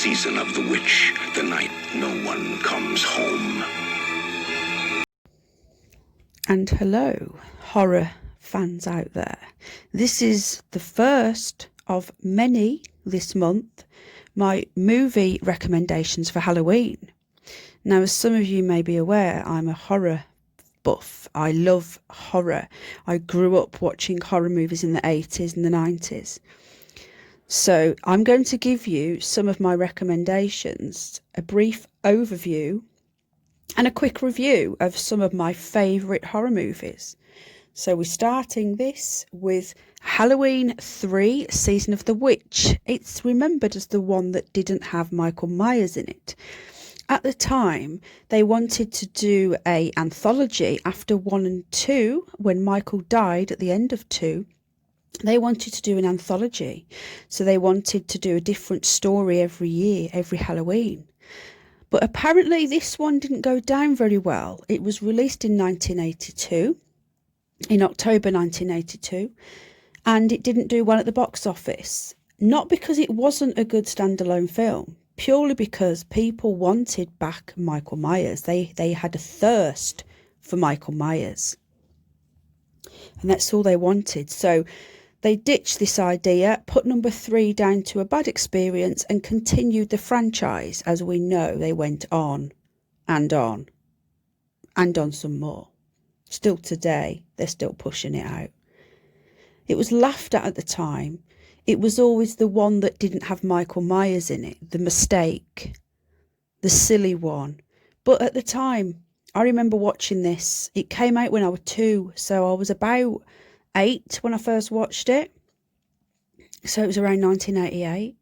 season of the witch, the night no one comes home. And hello, horror fans out there. This is the first of many this month, my movie recommendations for Halloween. Now, as some of you may be aware, I'm a horror buff. I love horror. I grew up watching horror movies in the 80s and the 90s. So I'm going to give you some of my recommendations, a brief overview and a quick review of some of my favourite horror movies. So we're starting this with Halloween 3, Season of the Witch. It's remembered as the one that didn't have Michael Myers in it. At the time, they wanted to do an anthology after 1 and 2, when Michael died at the end of 2. They wanted to do an anthology. So they wanted to do a different story every year, every Halloween. But apparently this one didn't go down very well. It was released in 1982, in October 1982, and it didn't do well at the box office. Not because it wasn't a good standalone film, purely because people wanted back Michael Myers. They had a thirst for Michael Myers. And that's all they wanted. So they ditched this idea, put number 3 down to a bad experience, and continued the franchise. As we know, they went on and on and on some more. Still today, they're still pushing it out. It was laughed at the time. It was always the one that didn't have Michael Myers in it, the mistake, the silly one. But at the time, I remember watching this. It came out when I was 2, so I was about 8 when I first watched it. So it was around 1988,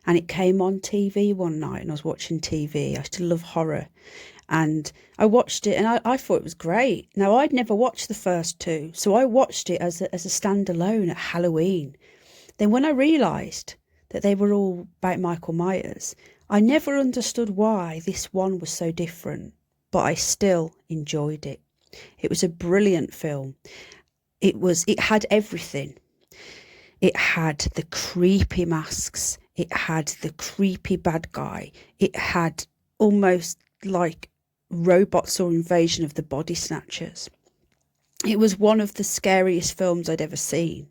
and it came on TV one night, and I was watching TV. I still love horror, and I watched it, and I thought it was great. Now, I'd never watched the first 2, so I watched it as a standalone at Halloween. Then when I realised that they were all about Michael Myers, I never understood why this one was so different, but I still enjoyed it. It was a brilliant film. It had everything. It had the creepy masks. It had the creepy bad guy. It had almost like robots or Invasion of the Body Snatchers. It was one of the scariest films I'd ever seen.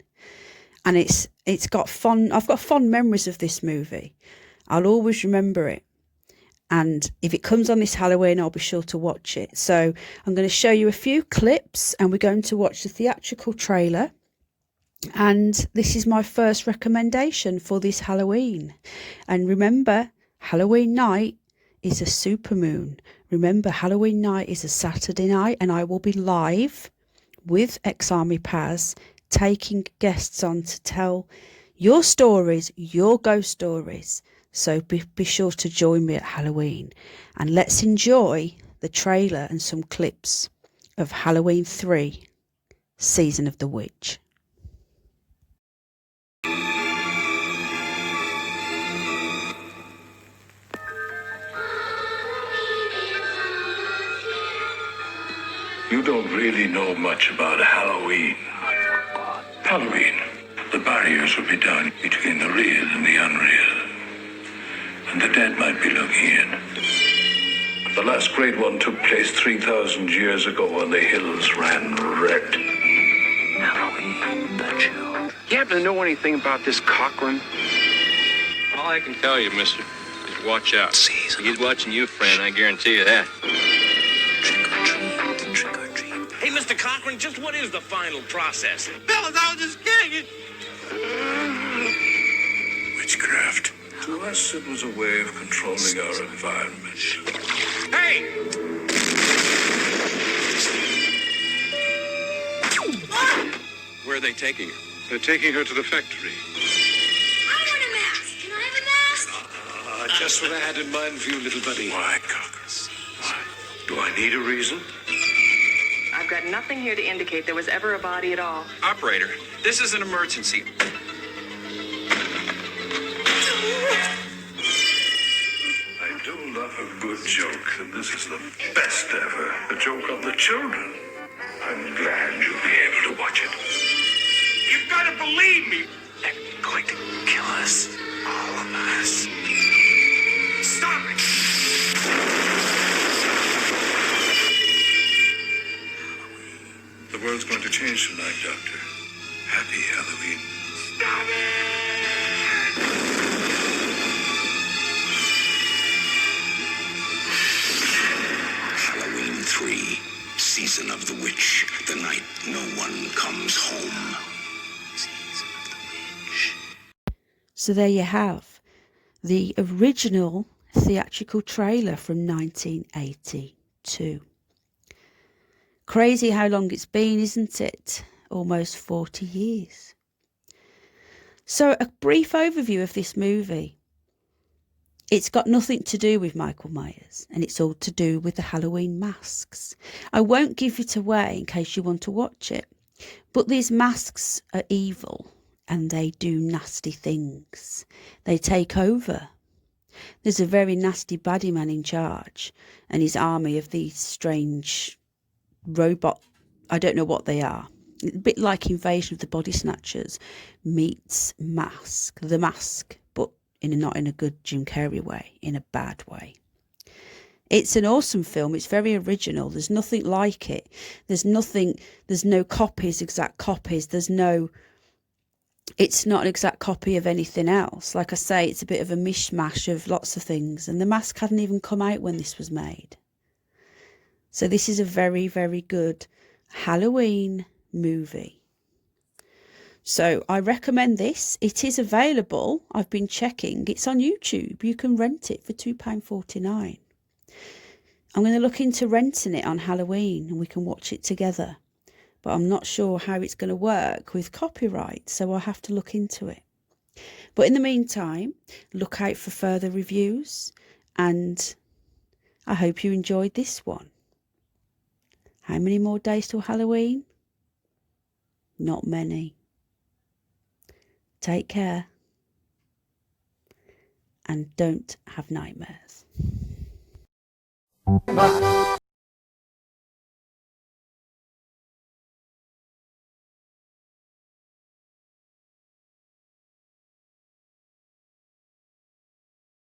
And I've got fond memories of this movie. I'll always remember it. And if it comes on this Halloween, I'll be sure to watch it. So I'm going to show you a few clips, and we're going to watch the theatrical trailer. And this is my first recommendation for this Halloween. And remember, Halloween night is a supermoon. Remember, Halloween night is a Saturday night, and I will be live with Ex-Army Paz, taking guests on to tell your stories, your ghost stories. So be sure to join me at Halloween, and let's enjoy the trailer and some clips of Halloween 3, Season of the Witch. You don't really know much about Halloween. Halloween, the barriers will be down between the real and the unreal. And the dead might be looking in. The last great one took place 3,000 years ago when the hills ran red. Halloween, the Jew. You happen to know anything about this Cochran? All I can tell you, mister, is watch out. He's watching you, friend, I guarantee you that. Trick or treat, trick or treat. Hey, Mr. Cochran, just what is the final process? Fellas, I was just kidding. Witchcraft. To us, it was a way of controlling our environment. Hey! Where are they taking her? They're taking her to the factory. I want a mask. Can I have a mask? Just what I had in mind for you, little buddy. Why, Cocker? Why? Do I need a reason? I've got nothing here to indicate there was ever a body at all. Operator, this is an emergency. I do love a good joke, and this is the best ever. A joke on the children. I'm glad you'll be able to watch it. You've got to believe me! They're going to kill us. All of us. change tonight, Doctor. Happy Halloween. Stop Halloween 3, Season of the Witch, the night no one comes home. Season of the Witch. So there you have the original theatrical trailer from 1982. Crazy how long it's been, isn't it? Almost 40 years. So a brief overview of this movie. It's got nothing to do with Michael Myers, and it's all to do with the Halloween masks. I won't give it away in case you want to watch it, but these masks are evil and they do nasty things. They take over. There's a very nasty baddie man in charge and his army of these strange robot, I don't know what they are. A bit like Invasion of the Body Snatchers meets The Mask, but not in a good Jim Carrey way, in a bad way. It's an awesome film. It's very original. There's nothing like it. There's no copies, exact copies. It's not an exact copy of anything else. Like I say, it's a bit of a mishmash of lots of things. And The Mask hadn't even come out when this was made. So this is a very, very good Halloween movie. So I recommend this. It is available. I've been checking. It's on YouTube. You can rent it for £2.49. I'm going to look into renting it on Halloween and we can watch it together. But I'm not sure how it's going to work with copyright, so I'll have to look into it. But in the meantime, look out for further reviews, and I hope you enjoyed this one. How many more days till Halloween? Not many. Take care, and don't have nightmares. Bye.